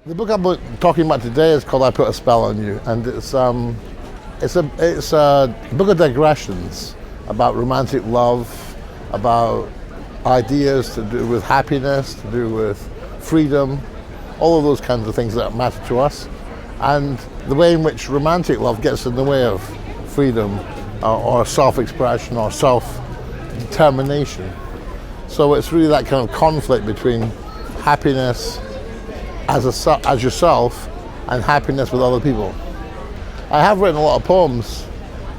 The book I'm talking about today is called I Put a Spell on You, and it's a book of digressions about romantic love, about ideas to do with happiness, to do with freedom, all of those kinds of things that matter to us, and the way in which romantic love gets in the way of freedom or self-expression or self-determination. So it's really that kind of conflict between happiness as yourself and happiness with other people. I have written a lot of poems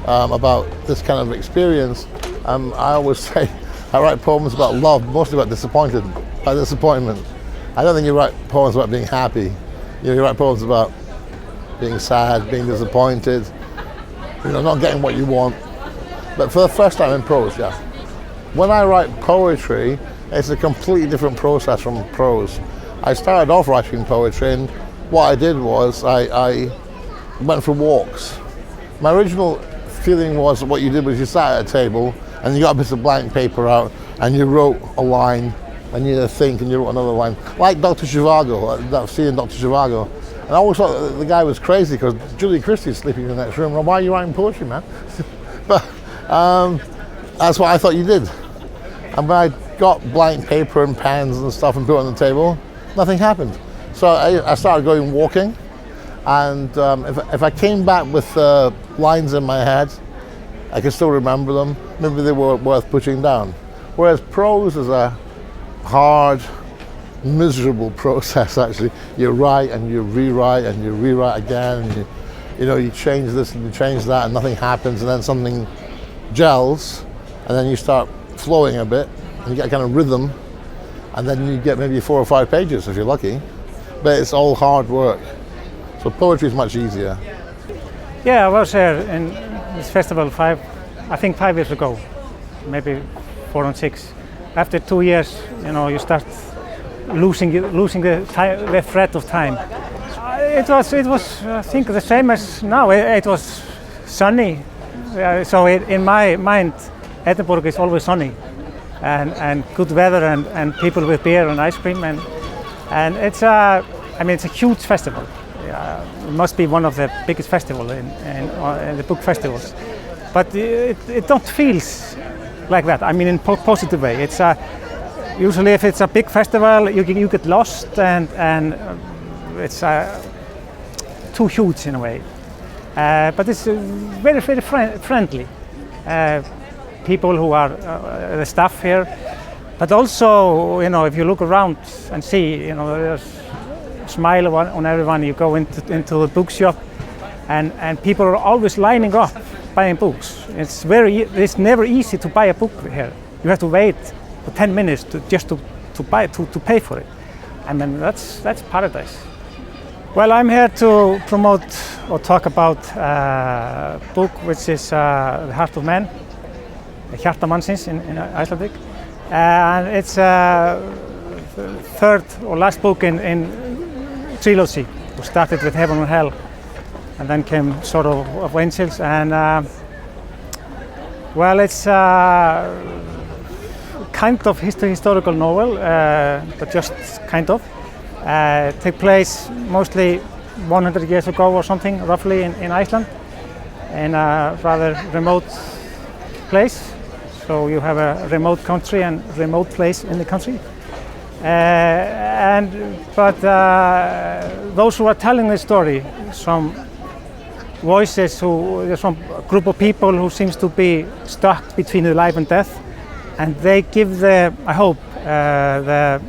about this kind of experience. I always say I write poems about love, mostly about disappointment. I don't think you write poems about being happy. You write poems about being sad, being disappointed, not getting what you want. But for the first time in prose, yeah. When I write poetry, it's a completely different process from prose. I started off writing poetry, and what I did was I went for walks. My original feeling was that what you did was you sat at a table and you got a piece of blank paper out and you wrote a line and you think and you wrote another line. Like Dr. Zhivago, that scene in Dr. Zhivago. And I always thought that the guy was crazy because Julie Christie's sleeping in the next room. Well, why are you writing poetry, man? But that's what I thought you did. And when I got blank paper and pens and stuff and put it on the table, nothing happened. So I started going walking, and if I came back with lines in my head, I could still remember them. Maybe they were worth putting down. Whereas prose is a hard, miserable process. Actually, you write and you rewrite and you rewrite again, and you change this and you change that, and nothing happens, and then something gels, and then you start flowing a bit, and you get a kind of rhythm, and then you get maybe 4 or 5 pages if you're lucky. But it's all hard work. So poetry is much easier. Yeah, I was here in this festival 5 years ago, maybe 4 and 6. After 2 years, you start losing the thread of time. It was I think the same as now. It was sunny, so in my mind, Edinburgh is always sunny, and good weather and people with beer and ice cream, and it's a huge festival. It must be one of the biggest festivals in the book festivals, but it don't feel like that. In positive way. It's usually if it's a big festival, you get lost, and it's too huge in a way. But it's very, very friendly. People who are the staff here, but also if you look around and see there's a smile on everyone. You go into the bookshop, and people are always lining up buying books. It's never easy to buy a book here. You have to wait for 10 minutes to pay for it. That's paradise. Well, I'm here to promote or talk about a book which is The Heart of Man, Hjarta mannsins in Icelandic, and it's third or last book in trilogy. We started with Heaven and Hell, and then came Sorrow of Angels, and it's kind of historical novel, but just kind of. Take place mostly 100 years ago or something, roughly in Iceland, in a rather remote place. So you have a remote country and remote place in the country. But those who are telling the story, some voices, there's some group of people who seems to be stuck between the life and death, and they give I hope, the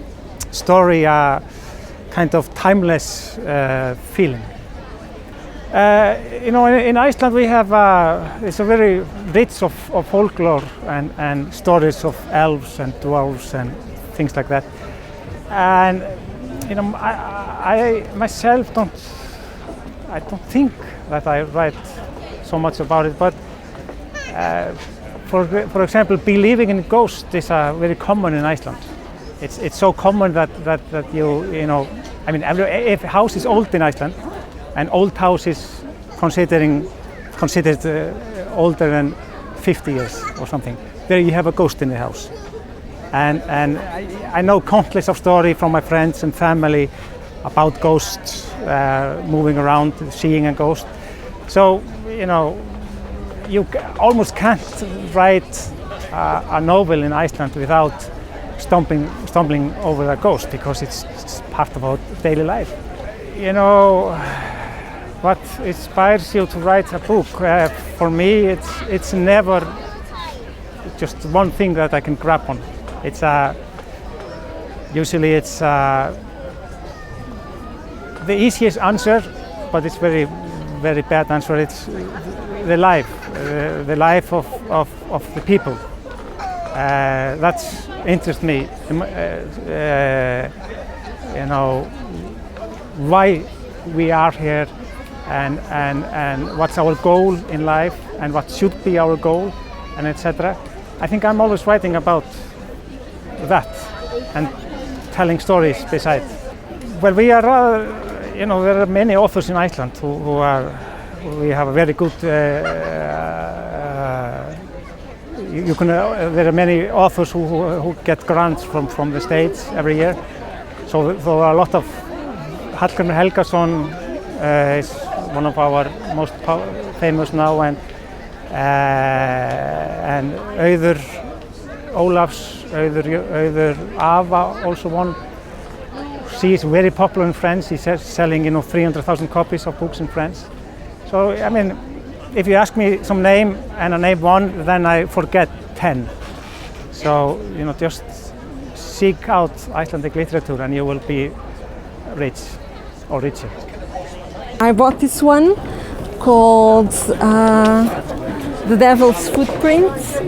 story a kind of timeless feeling. In Iceland we have it's a very rich of folklore and stories of elves and dwarves and things like that. And I myself don't think that I write so much about it, but for example, believing in ghosts is very common in Iceland. It's so common that if a house is old in Iceland, an old house is considered older than 50 years or something, there you have a ghost in the house. And I know countless of stories from my friends and family about ghosts, moving around, seeing a ghost. So, you know, you almost can't write a novel in Iceland without stumbling over a ghost, because it's part of our daily life. You know, what inspires you to write a book? For me, it's never just one thing that I can grab on. It's usually it's the easiest answer, but it's very bad answer. It's the life of the people. That interests me. You know, why we are here, and what's our goal in life, and what should be our goal, and etc. I think I'm always writing about that and telling stories beside. Well, we are, you know, there are many authors in Iceland we have a very good. There are many authors who get grants from the states every year. So there are a lot of. Hallgrímur Helgason is one of our most famous now, and Auður Ólafs, Auður Ava, also one. She is very popular in France. She's selling, 300,000 copies of books in France. So, I mean, if you ask me some name and I name one, then I forget 10. So, just seek out Icelandic literature and you will be rich or richer. I bought this one called The Devil's Footprints.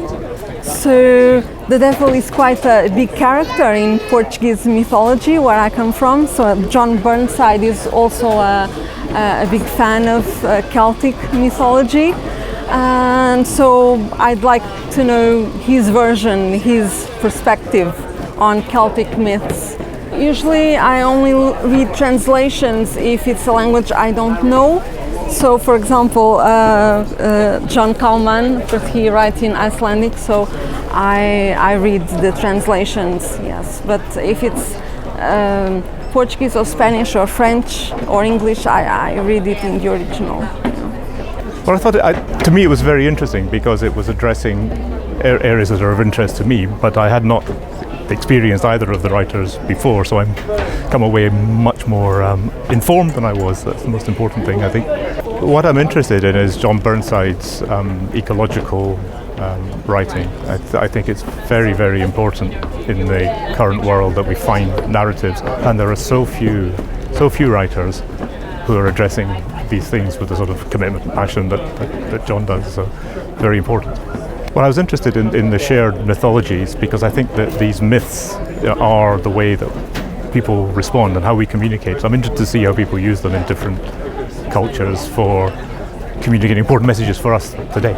So the devil is quite a big character in Portuguese mythology, where I come from. So John Burnside is also a big fan of Celtic mythology. And so I'd like to know his version, his perspective on Celtic myths. Usually I only read translations if it's a language I don't know. So, for example, Jón Kalman, because he writes in Icelandic, so I read the translations, yes. But if it's Portuguese or Spanish or French or English, I read it in the original. Well, I thought to me it was very interesting because it was addressing areas that are of interest to me, but I had not experienced either of the writers before, so I'm come away much more informed than I was. That's the most important thing, I think. What I'm interested in is John Burnside's ecological writing. I think it's very, very important in the current world that we find narratives, and there are so few writers who are addressing these things with the sort of commitment and passion that John does. So very important. Well, I was interested in the shared mythologies because I think that these myths are the way that people respond and how we communicate. So I'm interested to see how people use them in different cultures for communicating important messages for us today.